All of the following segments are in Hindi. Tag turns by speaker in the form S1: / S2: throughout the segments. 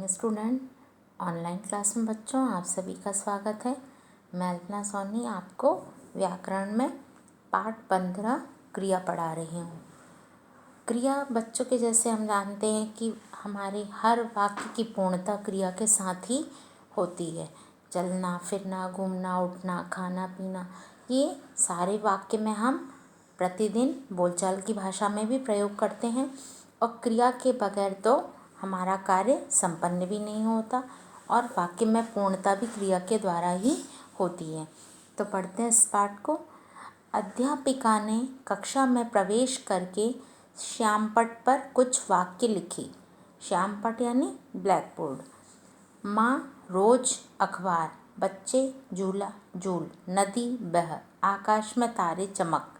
S1: स्टूडेंट, ऑनलाइन क्लास में बच्चों आप सभी का स्वागत है। मैं अल्पना सोनी आपको व्याकरण में पाठ 15 क्रिया पढ़ा रही हूँ। क्रिया बच्चों के जैसे हम जानते हैं कि हमारे हर वाक्य की पूर्णता क्रिया के साथ ही होती है। चलना, फिरना, घूमना, उठना, खाना, पीना, ये सारे वाक्य में हम प्रतिदिन बोलचाल की भाषा में भी प्रयोग करते हैं और क्रिया के बगैर तो हमारा कार्य संपन्न भी नहीं होता और वाक्य में पूर्णता भी क्रिया के द्वारा ही होती है। तो पढ़ते हैं इस पाठ को। अध्यापिका ने कक्षा में प्रवेश करके श्यामपट पर कुछ वाक्य लिखे। श्यामपट यानी ब्लैक बोर्ड। माँ रोज अखबार, बच्चे झूला झूल, नदी बह, आकाश में तारे चमक।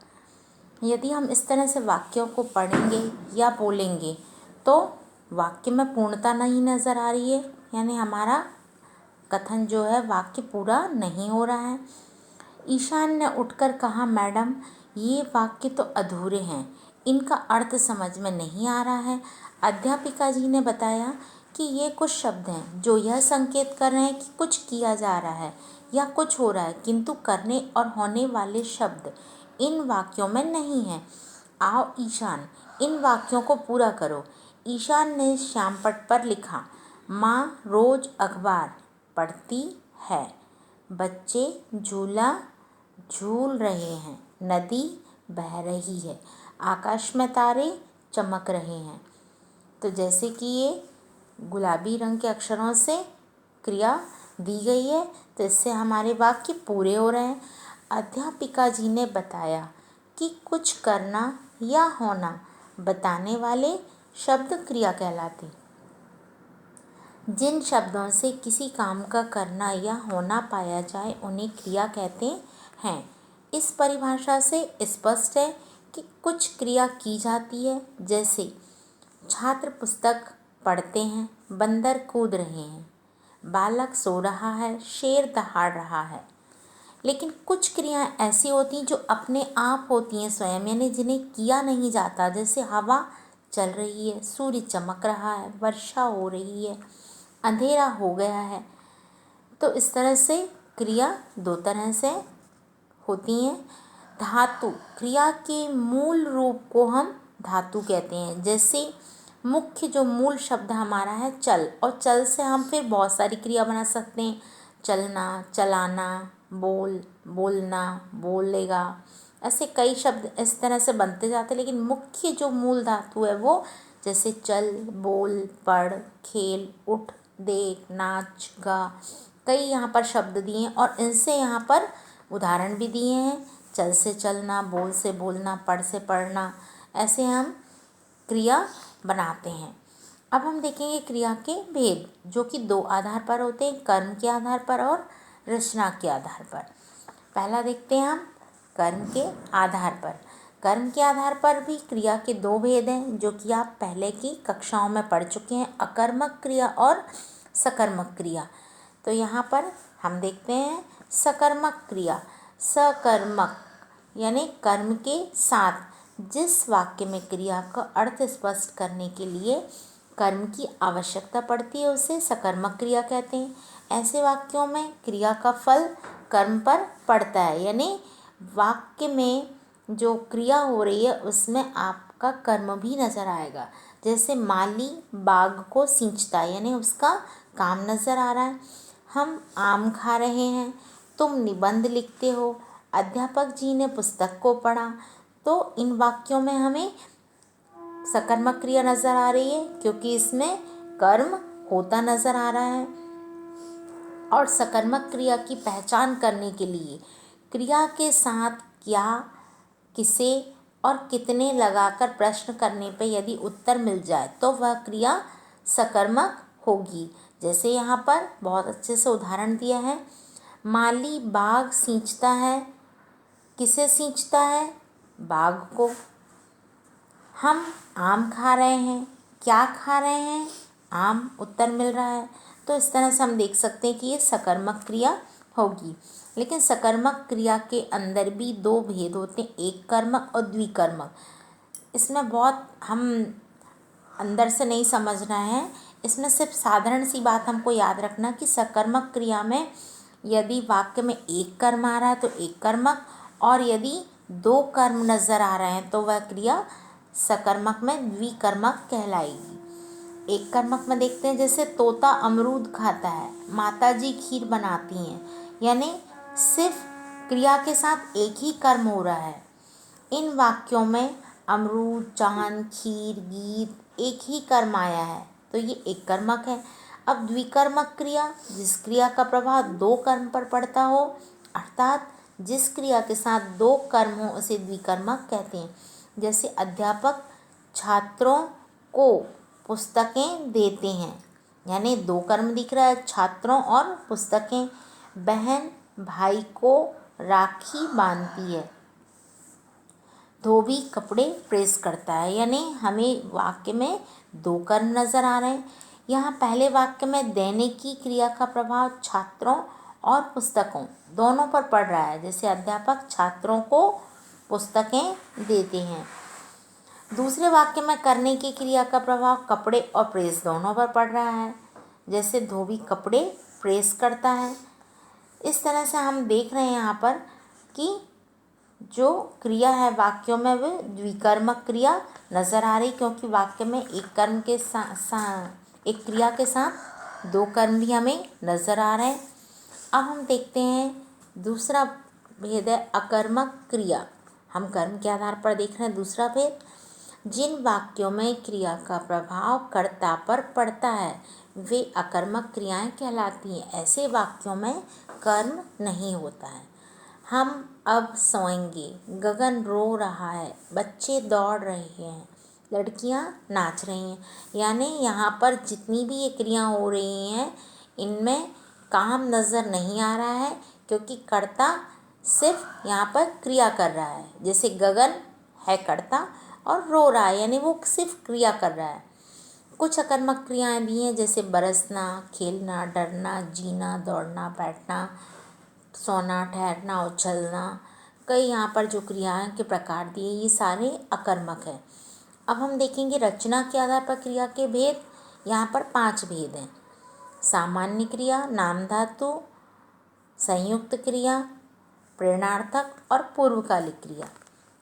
S1: यदि हम इस तरह से वाक्यों को पढ़ेंगे या बोलेंगे तो वाक्य में पूर्णता नहीं नज़र आ रही है, यानी हमारा कथन जो है वाक्य पूरा नहीं हो रहा है। ईशान ने उठकर कहा, मैडम ये वाक्य तो अधूरे हैं, इनका अर्थ समझ में नहीं आ रहा है। अध्यापिका जी ने बताया कि ये कुछ शब्द हैं जो यह संकेत कर रहे हैं कि कुछ किया जा रहा है या कुछ हो रहा है, किंतु करने और होने वाले शब्द इन वाक्यों में नहीं हैं। आओ ईशान, इन वाक्यों को पूरा करो। ईशान ने श्यामपट पर लिखा, माँ रोज अखबार पढ़ती है, बच्चे झूला झूल रहे हैं, नदी बह रही है, आकाश में तारे चमक रहे हैं। तो जैसे कि ये गुलाबी रंग के अक्षरों से क्रिया दी गई है तो इससे हमारे वाक्य पूरे हो रहे हैं। अध्यापिका जी ने बताया कि कुछ करना या होना बताने वाले शब्द क्रिया कहलाते। जिन शब्दों से किसी काम का करना या होना पाया जाए उन्हें क्रिया कहते हैं। इस परिभाषा से स्पष्ट है कि कुछ क्रिया की जाती है, जैसे छात्र पुस्तक पढ़ते हैं, बंदर कूद रहे हैं, बालक सो रहा है, शेर दहाड़ रहा है। लेकिन कुछ क्रियाएं ऐसी होती हैं जो अपने आप होती हैं स्वयं, यानी जिन्हें किया नहीं जाता, जैसे हवा चल रही है, सूर्य चमक रहा है, वर्षा हो रही है, अंधेरा हो गया है। तो इस तरह से क्रिया दो तरह से होती हैं। धातु, क्रिया के मूल रूप को हम धातु कहते हैं। जैसे मुख्य जो मूल शब्द हमारा है चल, और चल से हम फिर बहुत सारी क्रिया बना सकते हैं। चलना, चलाना, बोल, बोलना, बोलेगा, ऐसे कई शब्द इस तरह से बनते जाते हैं। लेकिन मुख्य जो मूल धातु है वो जैसे चल, बोल, पढ़, खेल, उठ, देख, नाच, गा, कई यहाँ पर शब्द दिए हैं और इनसे यहाँ पर उदाहरण भी दिए हैं। चल से चलना, बोल से बोलना, पढ़ से पढ़ना, ऐसे हम क्रिया बनाते हैं। अब हम देखेंगे क्रिया के भेद, जो कि दो आधार पर होते हैं, कर्म के आधार पर और रचना के आधार पर। पहला देखते हैं हम कर्म के आधार पर। कर्म के आधार पर भी क्रिया के दो भेद हैं, जो कि आप पहले की कक्षाओं में पढ़ चुके हैं, अकर्मक क्रिया और सकर्मक क्रिया। तो यहाँ पर हम देखते हैं सकर्मक क्रिया। सकर्मक यानी कर्म के साथ जिस वाक्य में क्रिया का अर्थ स्पष्ट करने के लिए कर्म की आवश्यकता पड़ती है उसे सकर्मक क्रिया कहते हैं। ऐसे वाक्यों में क्रिया का फल कर्म पर पड़ता है, यानी वाक्य में जो क्रिया हो रही है उसमें आपका कर्म भी नज़र आएगा। जैसे माली बाग को सींचता है, यानी उसका काम नज़र आ रहा है। हम आम खा रहे हैं, तुम निबंध लिखते हो, अध्यापक जी ने पुस्तक को पढ़ा। तो इन वाक्यों में हमें सकर्मक क्रिया नज़र आ रही है क्योंकि इसमें कर्म होता नज़र आ रहा है। और सकर्मक क्रिया की पहचान करने के लिए क्रिया के साथ क्या, किसे और कितने लगाकर प्रश्न करने पर यदि उत्तर मिल जाए तो वह क्रिया सकर्मक होगी। जैसे यहाँ पर बहुत अच्छे से उदाहरण दिया है, माली बाग सींचता है, किसे सींचता है? बाग को। हम आम खा रहे हैं, क्या खा रहे हैं? आम, उत्तर मिल रहा है। तो इस तरह से हम देख सकते हैं कि ये सकर्मक क्रिया होगी। लेकिन सकर्मक क्रिया के अंदर भी दो भेद होते हैं, एक कर्मक और द्विकर्मक। इसमें बहुत हम अंदर से नहीं समझना है, इसमें सिर्फ साधारण सी बात हमको याद रखना कि सकर्मक क्रिया में यदि वाक्य में एक कर्म आ रहा है तो एक कर्मक, और यदि दो कर्म नज़र आ रहे हैं तो वह क्रिया सकर्मक में द्विकर्मक कहलाएगी। एक कर्मक में देखते हैं, जैसे तोता अमरूद खाता है, माताजी खीर बनाती हैं, यानी सिर्फ क्रिया के साथ एक ही कर्म हो रहा है। इन वाक्यों में अमरूद, चांद, खीर, गीत एक ही कर्म आया है तो ये एक कर्मक है। अब द्विकर्मक क्रिया, जिस क्रिया का प्रभाव दो कर्म पर पड़ता हो, अर्थात जिस क्रिया के साथ दो कर्म हो उसे द्विकर्मक कहते हैं। जैसे अध्यापक छात्रों को पुस्तकें देते हैं, यानी दो कर्म दिख रहा है, छात्रों और पुस्तकें। बहन भाई को राखी बांधती है, धोबी कपड़े प्रेस करता है, यानी हमें वाक्य में दो कर्म नज़र आ रहे हैं। यहाँ पहले वाक्य में देने की क्रिया का प्रभाव छात्रों और पुस्तकों दोनों पर पड़ रहा है, जैसे अध्यापक छात्रों को पुस्तकें देते हैं। दूसरे वाक्य में करने की क्रिया का प्रभाव कपड़े और प्रेस दोनों पर पड़ रहा है, जैसे धोबी कपड़े प्रेस करता है। इस तरह से हम देख रहे हैं यहाँ पर कि जो क्रिया है वाक्यों में वो द्विकर्मक क्रिया नज़र आ रही, क्योंकि वाक्य में एक कर्म के एक क्रिया के साथ दो कर्म भी हमें नज़र आ रहे हैं। अब हम देखते हैं दूसरा भेद है अकर्मक क्रिया। हम कर्म के आधार पर देख रहे हैं दूसरा भेद। जिन वाक्यों में क्रिया का प्रभाव कर्ता पर पड़ता है वे अकर्मक क्रियाएं कहलाती हैं। ऐसे वाक्यों में कर्म नहीं होता है। हम अब सोएंगे, गगन रो रहा है, बच्चे दौड़ रहे हैं, लड़कियां नाच रही हैं, यानी यहाँ पर जितनी भी ये क्रियाएं हो रही हैं इनमें काम नज़र नहीं आ रहा है, क्योंकि कर्ता सिर्फ यहाँ पर क्रिया कर रहा है। जैसे गगन है कर्ता और रो रहा है, यानी वो सिर्फ क्रिया कर रहा है। कुछ अकर्मक क्रियाएं भी हैं, जैसे बरसना, खेलना, डरना, जीना, दौड़ना, बैठना, सोना, ठहरना, उछलना। कई यहाँ पर जो क्रियाएं के प्रकार दिए ये सारे अकर्मक हैं। अब हम देखेंगे रचना के आधार पर क्रिया के भेद। यहाँ पर 5 भेद हैं। सामान्य क्रिया, नाम धातु, संयुक्त क्रिया, प्रेरणार्थक और पूर्वकालिक क्रिया।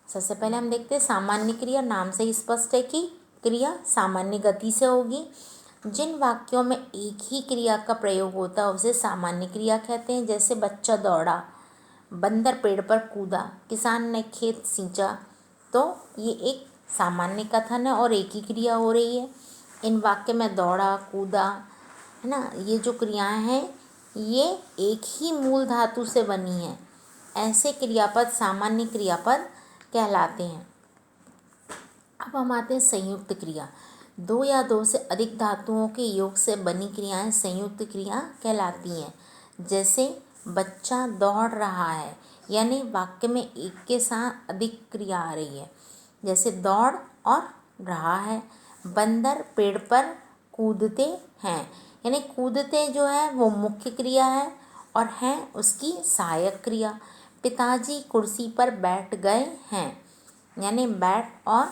S1: सबसे पहले हम देखते हैं सामान्य क्रिया। नाम से ही स्पष्ट है कि क्रिया सामान्य गति से होगी। जिन वाक्यों में एक ही क्रिया का प्रयोग होता है उसे सामान्य क्रिया कहते हैं। जैसे बच्चा दौड़ा, बंदर पेड़ पर कूदा, किसान ने खेत सींचा, तो ये एक सामान्य कथन है और एक ही क्रिया हो रही है। इन वाक्य में दौड़ा, कूदा, है ना, ये जो क्रियाएं हैं ये एक ही मूल धातु से बनी हैं। ऐसे क्रियापद सामान्य क्रियापद कहलाते हैं। अब हम आते हैं संयुक्त क्रिया। दो या दो से अधिक धातुओं के योग से बनी क्रियाएं संयुक्त क्रिया कहलाती हैं। जैसे बच्चा दौड़ रहा है, यानी वाक्य में एक के साथ अधिक क्रिया आ रही है, जैसे दौड़ और रहा है। बंदर पेड़ पर कूदते हैं, यानी कूदते जो है वो मुख्य क्रिया है और हैं उसकी सहायक क्रिया। पिताजी कुर्सी पर बैठ गए हैं, यानी बैठ और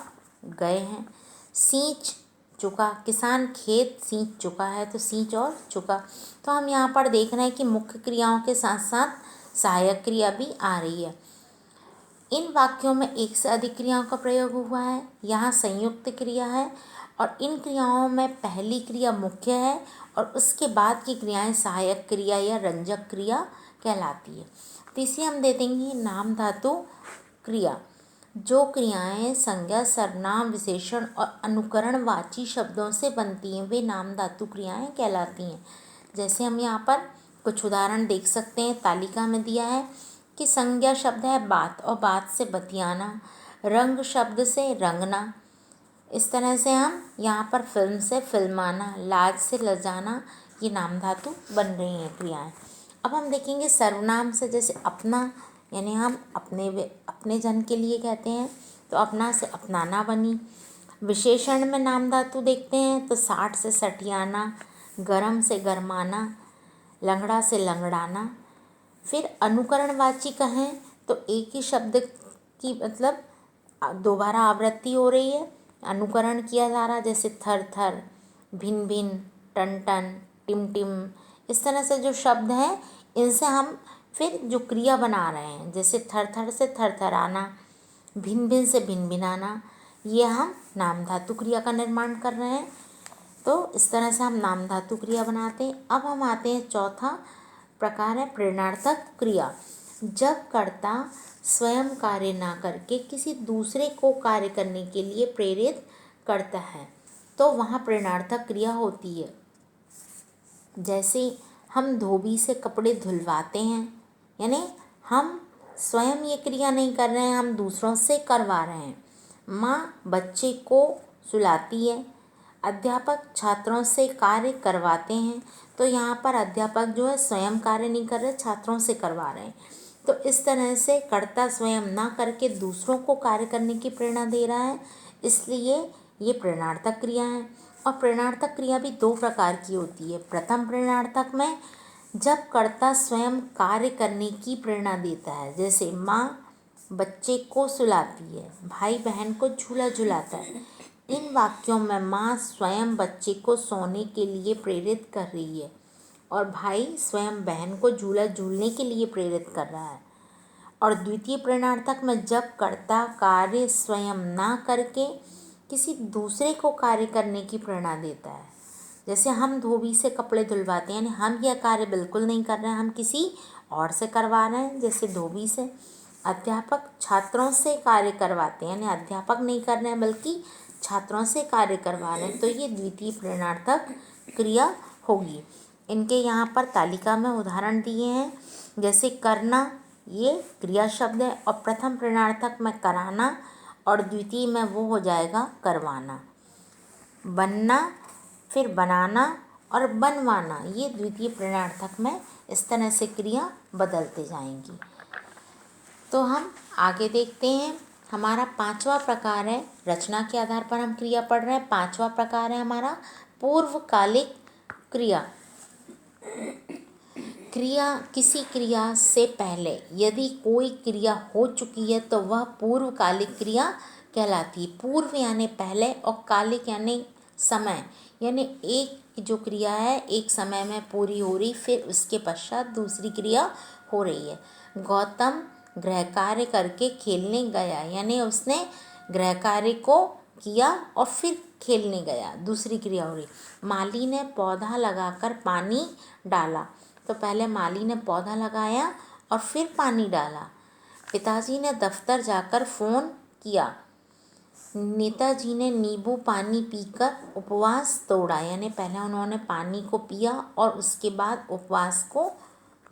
S1: गए हैं। सींच चुका, किसान खेत सींच चुका है, तो सींच और चुका। तो हम यहाँ पर देख रहे हैं कि मुख्य क्रियाओं के साथ साथ सहायक क्रिया भी आ रही है। इन वाक्यों में एक से अधिक क्रियाओं का प्रयोग हुआ है। यहाँ संयुक्त क्रिया है और इन क्रियाओं में पहली क्रिया मुख्य है और उसके बाद की क्रियाएं सहायक क्रिया या रंजक क्रिया कहलाती है। तीसरी हम दे देंगे नाम धातु क्रिया। जो क्रियाएं संज्ञा, सर्वनाम, विशेषण और अनुकरणवाची शब्दों से बनती हैं वे नाम धातु क्रियाएं कहलाती हैं। जैसे हम यहाँ पर कुछ उदाहरण देख सकते हैं, तालिका में दिया है कि संज्ञा शब्द है बात और बात से बतियाना, रंग शब्द से रंगना। इस तरह से हम यहाँ पर फिल्म से फिल्माना, लाज से लजाना, ये नाम धातु बन रही हैं क्रियाएं। अब हम देखेंगे सर्वनाम से, जैसे अपना, यानी हम अपने जन के लिए कहते हैं तो अपना से अपनाना बनी। विशेषण में नाम धातु देखते हैं तो साठ से सठियाना, गरम से गरमाना, लंगड़ा से लंगड़ाना। फिर अनुकरणवाची कहें तो एक ही शब्द की मतलब दोबारा आवृत्ति हो रही है, अनुकरण किया जा रहा है, जैसे थर थर, भिन भिन, टन टन, टिम टिम, इस तरह से जो शब्द हैं इनसे हम फिर जो क्रिया बना रहे हैं, जैसे थर थर से थर थर आना, भिन भिन से भिन भिनाना, ये हम नाम धातु क्रिया का निर्माण कर रहे हैं। तो इस तरह से हम नाम धातु क्रिया बनाते हैं। अब हम आते हैं चौथा प्रकार है प्रेरणार्थक क्रिया। जब कर्ता स्वयं कार्य ना करके किसी दूसरे को कार्य करने के लिए प्रेरित करता है तो वहाँ प्रेरणार्थक क्रिया होती है। जैसे हम धोबी से कपड़े धुलवाते हैं, यानी हम स्वयं ये क्रिया नहीं कर रहे हैं, हम दूसरों से करवा रहे हैं। माँ बच्चे को सुलाती है, अध्यापक छात्रों से कार्य करवाते हैं, तो यहाँ पर अध्यापक जो है स्वयं कार्य नहीं कर रहे, छात्रों से करवा रहे हैं। तो इस तरह से कर्ता स्वयं ना करके दूसरों को कार्य करने की प्रेरणा दे रहा है, इसलिए ये प्रेरणार्थक क्रिया है। और प्रेरणार्थक क्रिया भी दो प्रकार की होती है। प्रथम प्रेरणार्थक में जब कर्ता स्वयं कार्य करने की प्रेरणा देता है, जैसे माँ बच्चे को सुलाती है, भाई बहन को झूला झुलाता है। इन वाक्यों में माँ स्वयं बच्चे को सोने के लिए प्रेरित कर रही है और भाई स्वयं बहन को झूला झूलने के लिए प्रेरित कर रहा है। और द्वितीय प्रेरणार्थक में जब कर्ता कार्य स्वयं ना करके किसी दूसरे को कार्य करने की प्रेरणा देता है, जैसे हम धोबी से कपड़े धुलवाते हैं, यानी हम यह कार्य बिल्कुल नहीं कर रहे हैं, हम किसी और से करवा रहे हैं, जैसे धोबी से। अध्यापक छात्रों से कार्य करवाते हैं, यानी अध्यापक नहीं कर रहे हैं बल्कि छात्रों से कार्य करवा रहे हैं, तो ये द्वितीय प्रेरणार्थक क्रिया होगी। इनके यहाँ पर तालिका में उदाहरण दिए हैं, जैसे करना ये क्रिया शब्द है और प्रथम प्रेरणार्थक में कराना और द्वितीय में वो हो जाएगा करवाना। बनना फिर बनाना और बनवाना, ये द्वितीय प्रेरणार्थक में इस तरह से क्रिया बदलते जाएंगी। तो हम आगे देखते हैं। हमारा पांचवा प्रकार है, रचना के आधार पर हम क्रिया पढ़ रहे हैं। पांचवा प्रकार है हमारा पूर्वकालिक क्रिया। किसी क्रिया से पहले यदि कोई क्रिया हो चुकी है तो वह पूर्वकालिक क्रिया कहलाती है। पूर्व यानी पहले और कालिक यानी समय, यानी एक जो क्रिया है एक समय में पूरी हो रही, फिर उसके पश्चात दूसरी क्रिया हो रही है। गौतम गृह कार्य करके खेलने गया, यानी उसने गृह कार्य को किया और फिर खेलने गया, दूसरी क्रिया हो रही। माली ने पौधा लगाकर पानी डाला, तो पहले माली ने पौधा लगाया और फिर पानी डाला। पिताजी ने दफ्तर जाकर फ़ोन किया। नेताजी ने नींबू पानी पीकर उपवास तोड़ा, यानी पहले उन्होंने पानी को पिया और उसके बाद उपवास को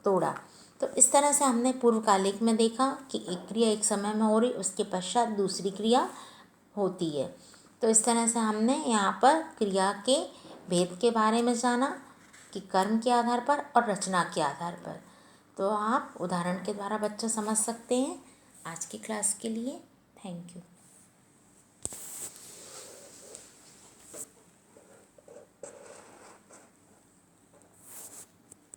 S1: तोड़ा। तो इस तरह से हमने पूर्वकालिक में देखा कि एक क्रिया एक समय में हो रही, उसके पश्चात दूसरी क्रिया होती है। तो इस तरह से हमने यहाँ पर क्रिया के भेद के बारे में जाना कि कर्म के आधार पर और रचना के आधार पर। तो आप उदाहरण के द्वारा बच्चा समझ सकते हैं। आज की क्लास के लिए थैंक यू।